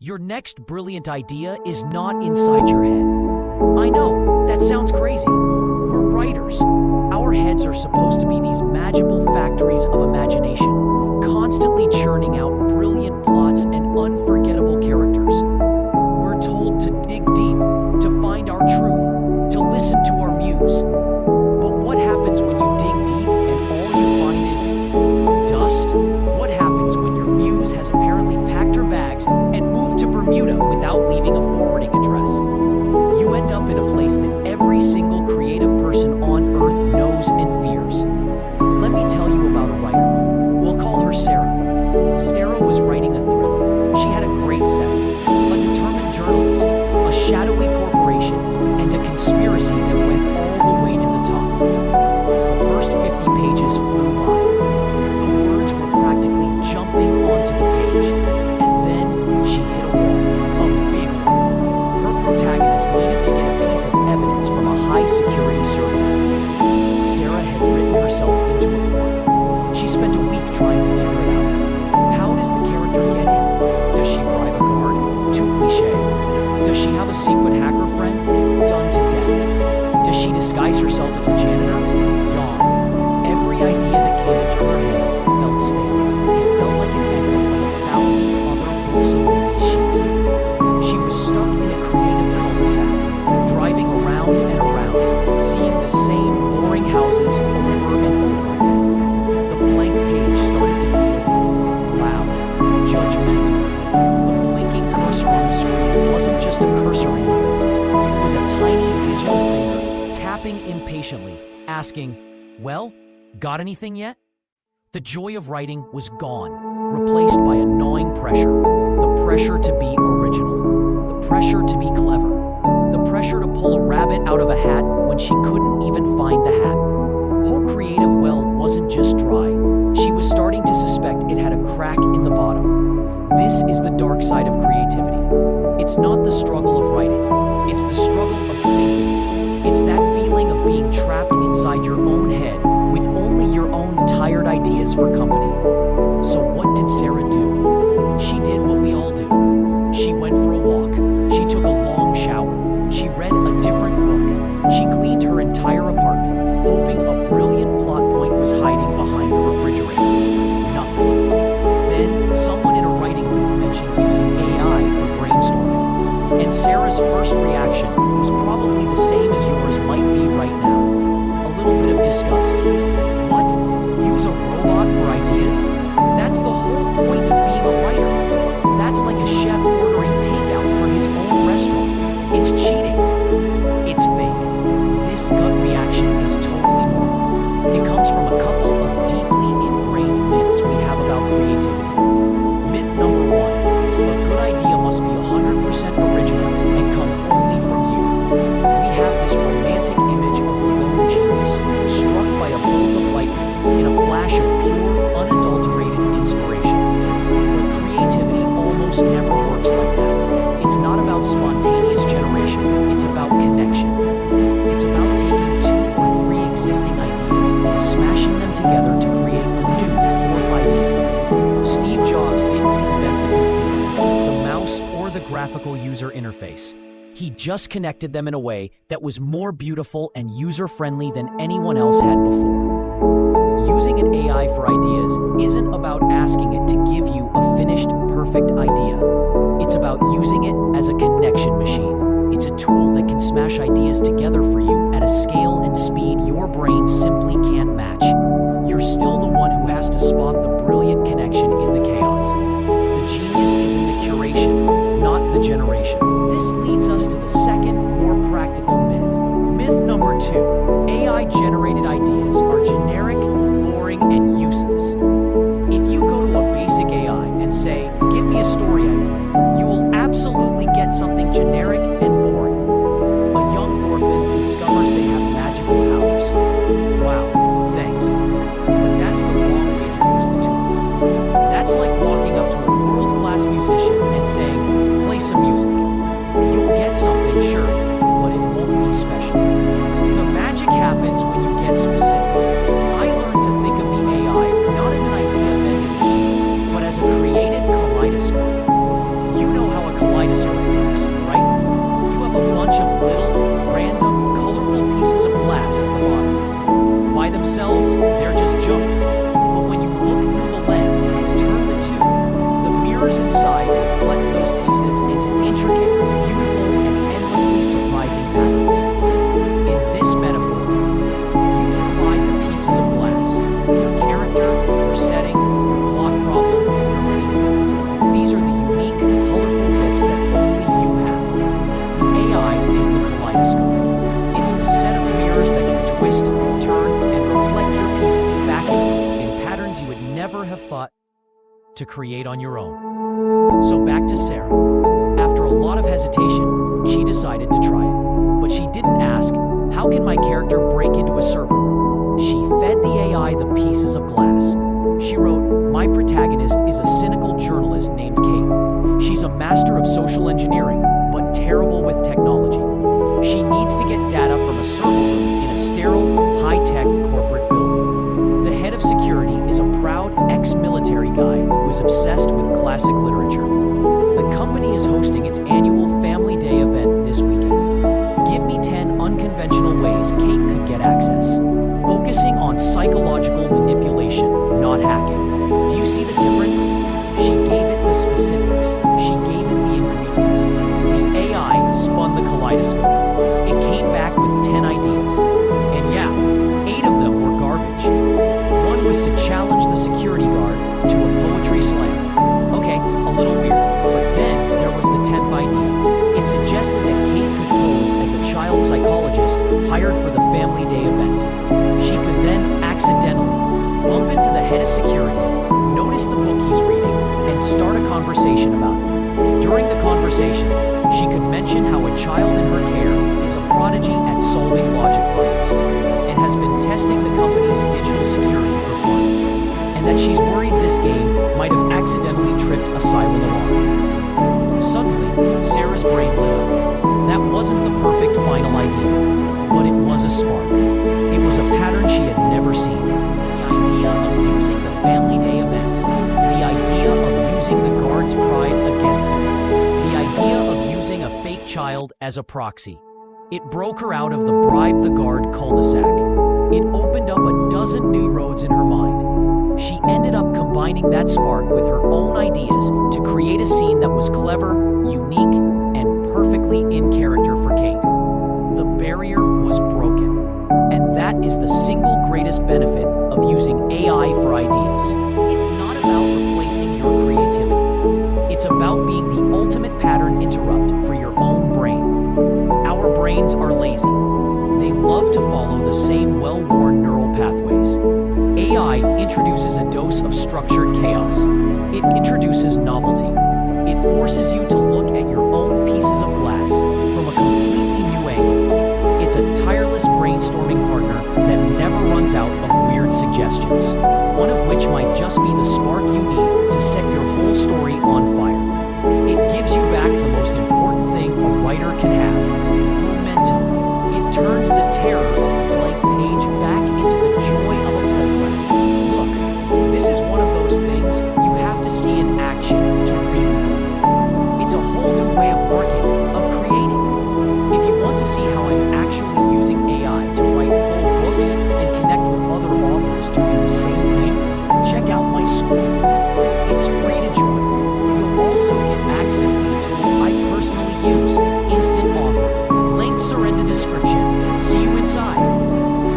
Your next brilliant idea is not inside your head. I know, that sounds crazy. We're writers. Our heads are supposed to be these magical factories of imagination, constantly churning out brilliant plots and unforgettable characters. We're told to dig deep, to find our truth, to listen to our muse. But what happens when you dig deep and all you find is dust? What happens when your muse has apparently packed her bags and moved to Bermuda without leaving a forwarding address? You end up in a place that every single creative person on earth knows and fears. Let me tell you about a writer. We'll call her Sarah. Sarah was writing a thriller. She had a great setting, a determined journalist, a shadowy corporation, and a conspiracy that went all the way to the top. The first 50 pages flew by. The words were practically jumping onto the page, and then she hit a wall, a big one. Her protagonist needed to get a piece of evidence from a high-security server. Sarah had written herself into a corner. She spent a week trying to figure it out. How does the character get in? Does she bribe a guard? Too cliché. Does she have a secret hacker friend? Done to death. Does she disguise herself as a janitor? Yawn. Every idea that came into her head felt stale. It felt like an echo of 1,000 other books and movies she'd seen. She was stuck in a creative cul-de-sac, driving around and around, seeing the same boring houses over and over again. The blank page started to feel loud, judgmental. The blinking cursor on the screen wasn't just a cursor anymore. It was a tiny digital finger tapping impatiently, asking, "Well, got anything yet?" The joy of writing was gone, replaced by a gnawing pressure. The pressure to be original. The pressure to be clever. The pressure to pull a rabbit out of a hat when she couldn't even find the hat. Her creative well wasn't just dry. She was starting to suspect it had a crack in the bottom. This is the dark side of creativity. It's not the struggle of writing. It's the struggle of thinking. It's that feeling of being trapped inside your own head with only your own tired ideas for company. So what did Sarah do? She did what we all do. She went for a walk. She took a long shower. She read a different book. She cleaned her entire apartment, hoping a brilliant plot point was hiding behind the refrigerator. Nothing. Then, someone in a writing group mentioned using AI for brainstorming. And Sarah's first reaction was probably the same as yours might be right now. A little bit of disgust. What? Use a robot for ideas? That's the whole point of being a writer. That's like a chef ordering takeout for his own restaurant. It's cheating. It's fake. This gut reaction is totally normal. It comes from a couple of deeply ingrained myths we have about creativity. Myth number 1, a good idea must be 100% original and come only from you. We have this romantic image of the lone genius, struck by a bolt of lightning in a flash of pure, unadulterated inspiration. But creativity almost never works like that. It's not about spontaneous generation, it's about connection. It's about taking 2 or 3 existing ideas and smashing them together to create a new 4th idea. Steve Jobs didn't invent the computer, the mouse, or the graphical user interface. He just connected them in a way that was more beautiful and user-friendly than anyone else had before. Using an AI for ideas isn't about asking it to give you a finished, perfect idea. It's about using it as a connection machine. It's a tool that can smash ideas together for you at a scale and speed your brain simply can't match. You're still the one who has to spot the brilliant connection in the chaos. The genius is in the curation, not the generation. This leads us to the second, more practical myth. Myth number 2, AI-generated ideas are generic, boring, and useless. If you go to a basic AI and say, "Give me a story idea," you will absolutely get something generic and boring. A young orphan discovers they have magical powers. Wow, thanks. But that's the wrong way to use the tool. That's like walking up to a world-class musician and saying, "Play some music." You'll get something, sure, but it won't be special. The magic happens when you get specific. to create on your own. So back to Sarah. After a lot of hesitation, she decided to try it. But she didn't ask, how can my character break into a server room? She fed the AI the pieces of glass. She wrote, my protagonist is a cynical journalist named Kate. She's a master of social engineering, but terrible with technology. She needs to get data from a server room in a sterile, high-tech corporate building. The head of security is a proud ex-military guy who is obsessed with classic literature. The company is hosting its annual Family Day event this weekend. Give me 10 unconventional ways Kate could get access. Focusing on psychological manipulation, not hacking. Do you see the difference? She gave it the specifics. She gave it the ingredients. The AI spun the kaleidoscope. It came back with 10 ideas. And yeah, 8 of them were garbage. One was to challenge the security guard to a poetry slam. Okay, a little weird. But then there was the 10th idea. It suggested that Kate could pose as a child psychologist hired for the Family Day event. She could then accidentally bump into the head of security, notice the book he's reading, and start a conversation about it. During the conversation, she could mention how a child in her care is a prodigy at solving logic puzzles and has been testing the company's digital security for fun, and that she's worried this game might have accidentally tripped a silent alarm. Suddenly, Sarah's brain lit up. That wasn't the perfect final idea, but it was a spark. It was a pattern she had never seen. The idea of using the Family Day event. The idea of using the guard's pride against him. The idea of using a fake child as a proxy. It broke her out of the bribe the guard cul-de-sac. It opened up a dozen new roads in her mind. She ended up combining that spark with her own ideas to create a scene that was clever, unique, and perfectly in character for Kate. The barrier was broken. And that is the single greatest benefit of using AI for ideas. It's not about replacing your creativity. It's about being the ultimate pattern interrupt for your own brain. Our brains are lazy. They love to follow the same well-worn neural pathways. AI introduces a dose of structured chaos. It introduces novelty. It forces you to look at your own pieces of glass from a completely new angle. It's a tireless brainstorming partner that never runs out of weird suggestions, one of which might just be the spark you need to set your whole story on fire. It gives you back the most important thing a writer can have: momentum. It turns the terror